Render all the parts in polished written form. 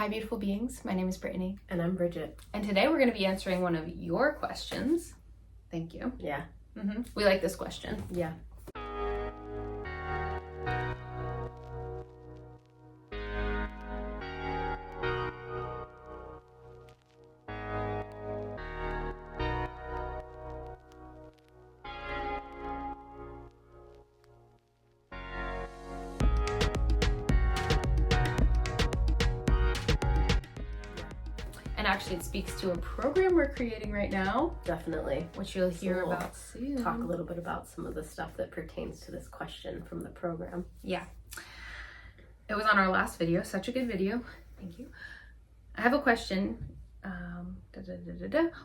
Hi, beautiful beings. My name is Brittany. And I'm Bridgette. And today we're going to be answering one of your questions. Thank you. Yeah. We like this question. Yeah. And actually it speaks to a program we're creating right now. Definitely. Which you'll hear about soon. Talk a little bit about some of the stuff that pertains to this question from the program. Yeah. It was on our last video. Such a good video. Thank you. I have a question.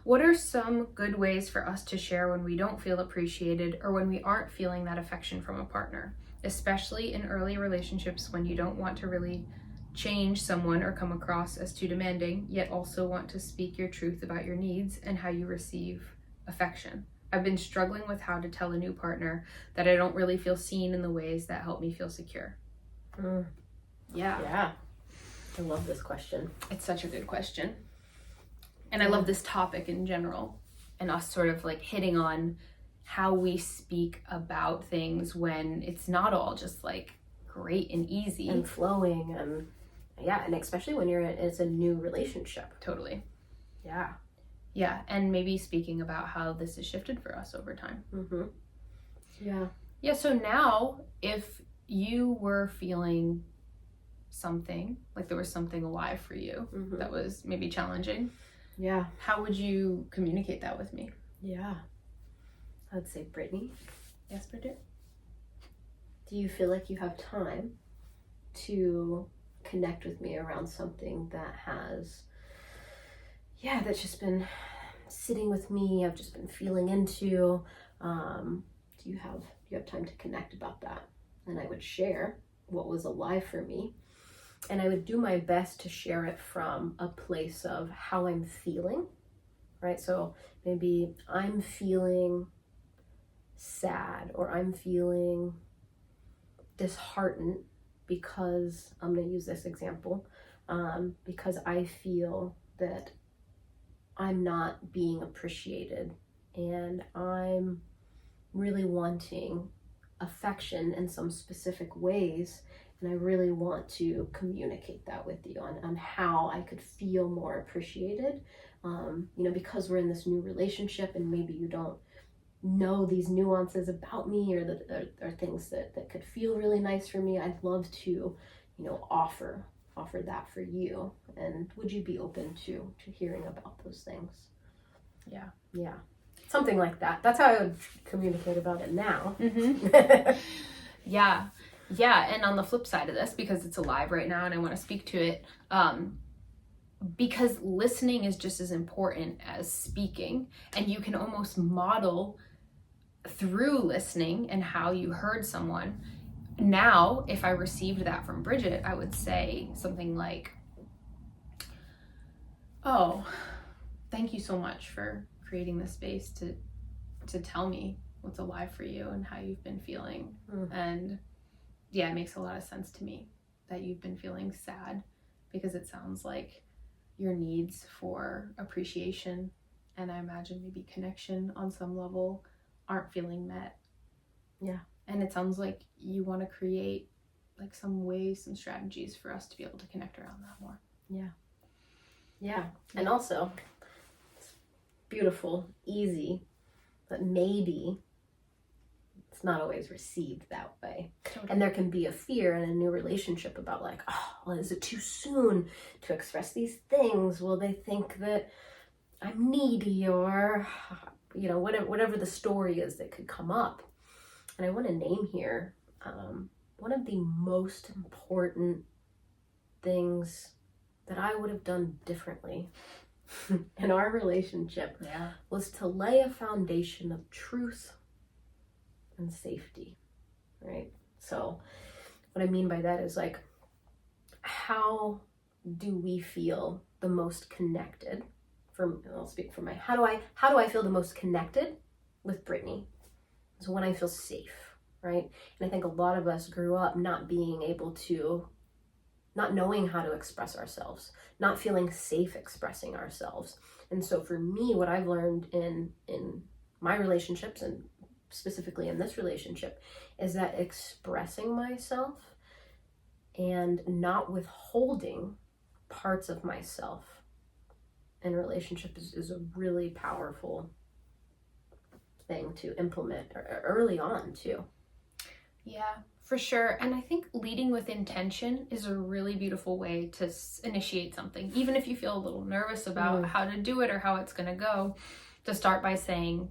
What are some good ways for us to share when we don't feel appreciated or when we aren't feeling that affection from a partner, especially in early relationships when you don't want to really change someone or come across as too demanding, yet also want to speak your truth about your needs and how you receive affection? I've been struggling with how to tell a new partner that I don't really feel seen in the ways that help me feel secure. Yeah. I love this question. It's such a good question. And I love this topic in general and us sort of like hitting on how we speak about things when it's not all just like great and easy. And flowing and and especially when it's a new relationship. Totally. Yeah. Yeah, and maybe speaking about how this has shifted for us over time. Yeah. Yeah, so now if you were feeling something, like there was something alive for you that was maybe challenging, how would you communicate that with me? Yeah. I'd say, Brittany. Yes, Bridgette? Do you feel like you have time to connect with me around something that has, that's just been sitting with me, I've just been feeling into? Do you have time to connect about that? And I would share what was alive for me. And I would do my best to share it from a place of how I'm feeling, right? So maybe I'm feeling sad or I'm feeling disheartened because, I'm going to use this example, because I feel that I'm not being appreciated and I'm really wanting affection in some specific ways, and I really want to communicate that with you on how I could feel more appreciated, because we're in this new relationship and maybe you don't know these nuances about me or things that could feel really nice for me. I'd love to, offer that for you. And would you be open to hearing about those things? Yeah. Something like that. That's how I would communicate about it now. Yeah, and on the flip side of this, because it's alive right now and I want to speak to it, because listening is just as important as speaking, and you can almost model through listening and how you heard someone. Now, if I received that from Bridgette, I would say something like, "Oh, thank you so much for creating this space to tell me what's alive for you and how you've been feeling." And it makes a lot of sense to me that you've been feeling sad, because it sounds like your needs for appreciation and I imagine maybe connection on some level aren't feeling met. Yeah. And it sounds like you want to create like some ways, some strategies for us to be able to connect around that more. Yeah. And also, it's beautiful, easy, but maybe it's not always received that way. Totally. And there can be a fear in a new relationship about like, is it too soon to express these things? Will they think that I'm needy, or whatever the story is that could come up. And I want to name here one of the most important things that I would have done differently in our relationship was to lay a foundation of truth and safety, right? So what I mean by that is like, how do we feel the most connected? I'll speak for how do I feel the most connected with Brittany? So when I feel safe, right? And I think a lot of us grew up not being able to not knowing how to express ourselves, not feeling safe expressing ourselves. And so for me, what I've learned in my relationships, and specifically in this relationship, is that expressing myself and not withholding parts of myself in a relationship is a really powerful thing to implement early on too. Yeah, for sure. And I think leading with intention is a really beautiful way to initiate something. Even if you feel a little nervous about how to do it or how it's going to go, to start by saying,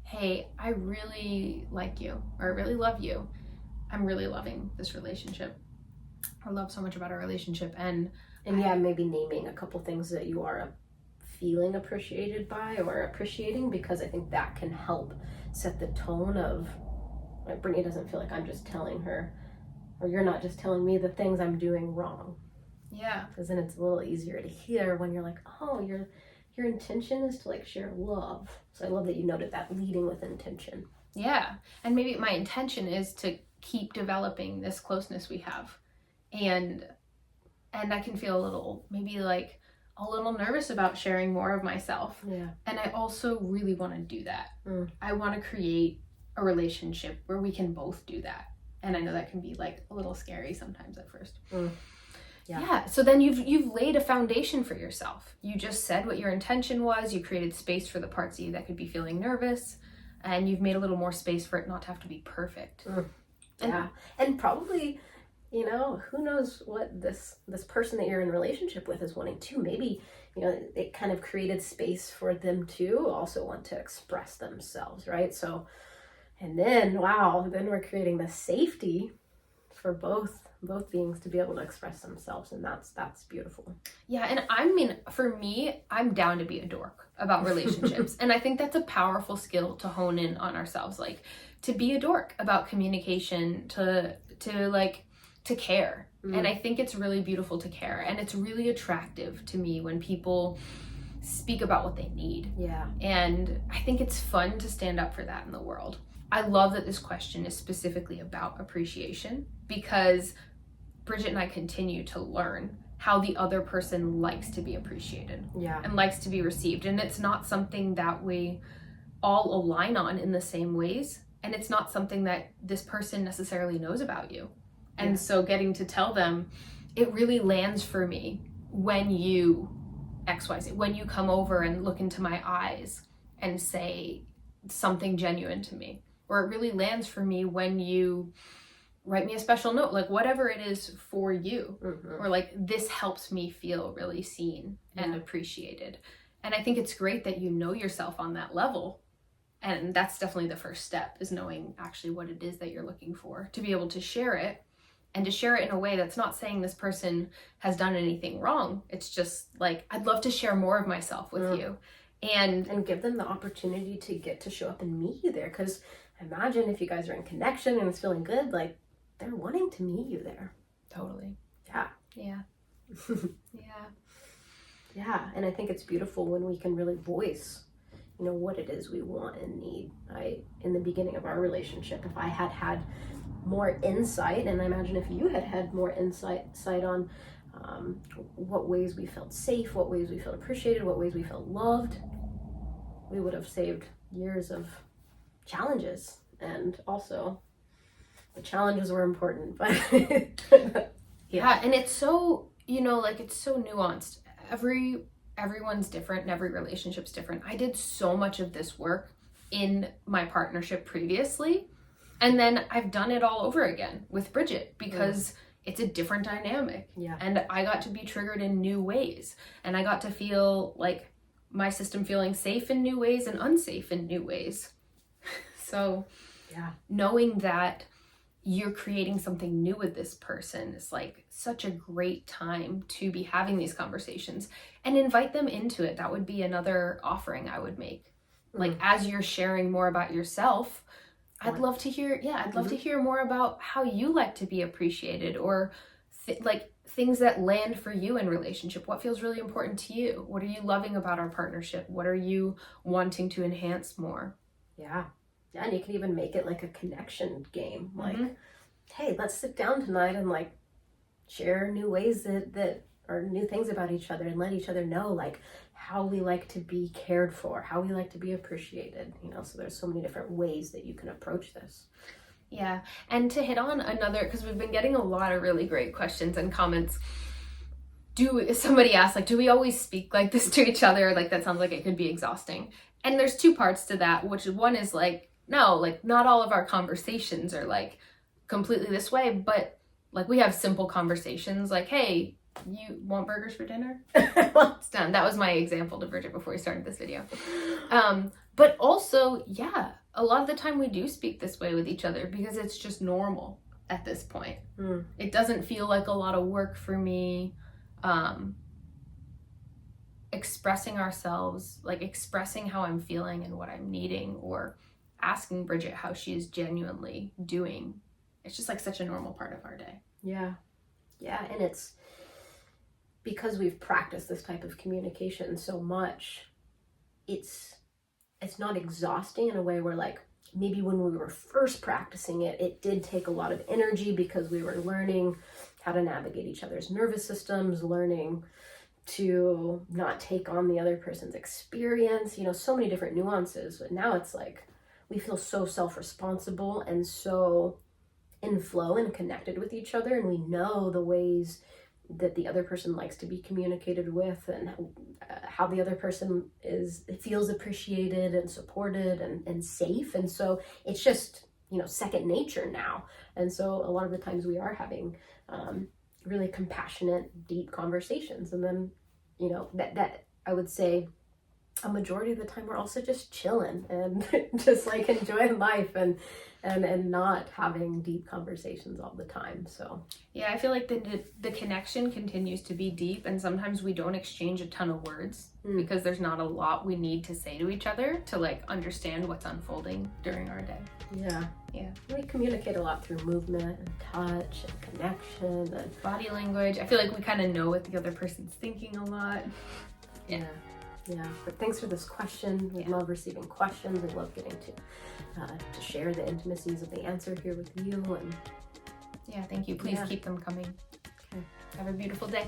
hey, I really like you, or I really love you. I'm really loving this relationship. I love so much about our relationship. And yeah, maybe naming a couple things that you are feeling appreciated by or appreciating, because I think that can help set the tone of, like, Brittany doesn't feel like I'm just telling her, or you're not just telling me the things I'm doing wrong. Yeah. Because then it's a little easier to hear when you're like, oh, your intention is to like share love. So I love that you noted that, leading with intention. Yeah. And maybe my intention is to keep developing this closeness we have. And I can feel a little, maybe like a little nervous about sharing more of myself. Yeah. And I also really want to do that. I want to create a relationship where we can both do that. And I know that can be like a little scary sometimes at first. Yeah. So then you've laid a foundation for yourself. You just said what your intention was. You created space for the parts of you that could be feeling nervous, and you've made a little more space for it not to have to be perfect. And probably, you know, who knows what this person that you're in relationship with is wanting too. Maybe, you know, it kind of created space for them to also want to express themselves, right? So, and then, then we're creating the safety for both beings to be able to express themselves, and that's beautiful. Yeah, and I mean, for me, I'm down to be a dork about relationships. And I think that's a powerful skill to hone in on ourselves, like to be a dork about communication, to care. And I think it's really beautiful to care, and it's really attractive to me when people speak about what they need. Yeah. And I think it's fun to stand up for that in the world. I love that this question is specifically about appreciation, because Bridgette and I continue to learn how the other person likes to be appreciated and likes to be received. And it's not something that we all align on in the same ways. And it's not something that this person necessarily knows about you. And so getting to tell them, it really lands for me when you XYZ, when you come over and look into my eyes and say something genuine to me. Or it really lands for me when you write me a special note, like whatever it is for you, or like this helps me feel really seen and appreciated. And I think it's great that you know yourself on that level. And that's definitely the first step, is knowing actually what it is that you're looking for, to be able to share it, and to share it in a way that's not saying this person has done anything wrong. It's just like, I'd love to share more of myself with you. And give them the opportunity to get to show up and meet you there. Because imagine if you guys are in connection and it's feeling good, like they're wanting to meet you there. Totally. Yeah. Yeah. And I think it's beautiful when we can really voice, you know, what it is we want and need. In the beginning of our relationship, if I had more insight, and I imagine if you had more insight on what ways we felt safe, what ways we felt appreciated, what ways we felt loved, we would have saved years of challenges. And also, the challenges were important, but and it's so, you know, like, it's so nuanced. Everyone's different and every relationship's different. I did so much of this work in my partnership previously, and then I've done it all over again with Bridgette, because it's a different dynamic. And I got to be triggered in new ways, and I got to feel like my system feeling safe in new ways and unsafe in new ways. So knowing that you're creating something new with this person is like such a great time to be having these conversations, and invite them into it. That would be another offering I would make. Like, as you're sharing more about yourself, I'd love to hear, to hear more about how you like to be appreciated, or like things that land for you in relationship. What feels really important to you? What are you loving about our partnership? What are you wanting to enhance more? Yeah, and you can even make it like a connection game. Like, hey, let's sit down tonight and like share new ways that or new things about each other, and let each other know like how we like to be cared for, how we like to be appreciated, you know. So there's so many different ways that you can approach this. Yeah, and to hit on another, because we've been getting a lot of really great questions and comments. Somebody asked, like, do we always speak like this to each other? Like, that sounds like it could be exhausting. And there's two parts to that, which one is like, no, like, not all of our conversations are like completely this way, but like, we have simple conversations like, hey, you want burgers for dinner? It's done. That was my example to Bridgette before we started this video. But also, yeah, a lot of the time we do speak this way with each other because it's just normal at this point. It doesn't feel like a lot of work for me. Expressing ourselves, like expressing how I'm feeling and what I'm needing, or asking Bridgette how she is genuinely doing. It's just like such a normal part of our day. Yeah. And it's because we've practiced this type of communication so much, it's not exhausting in a way where like maybe when we were first practicing it, it did take a lot of energy because we were learning how to navigate each other's nervous systems, learning to not take on the other person's experience, you know, so many different nuances. But now it's like we feel so self-responsible and so in flow and connected with each other, and we know the ways that the other person likes to be communicated with, and how the other person feels appreciated and supported and safe. And so it's just, you know, second nature now. And so a lot of the times we are having really compassionate, deep conversations. And then, you know, that I would say a majority of the time we're also just chilling and just like enjoying life and not having deep conversations all the time. So yeah, I feel like the connection continues to be deep, and sometimes we don't exchange a ton of words because there's not a lot we need to say to each other to like understand what's unfolding during our day. Yeah. We communicate a lot through movement and touch and connection and body language. I feel like we kind of know what the other person's thinking a lot. Yeah, but thanks for this question. We love receiving questions. We love getting to share the intimacies of the answer here with you. And yeah, thank you. Please keep them coming. Okay. Have a beautiful day.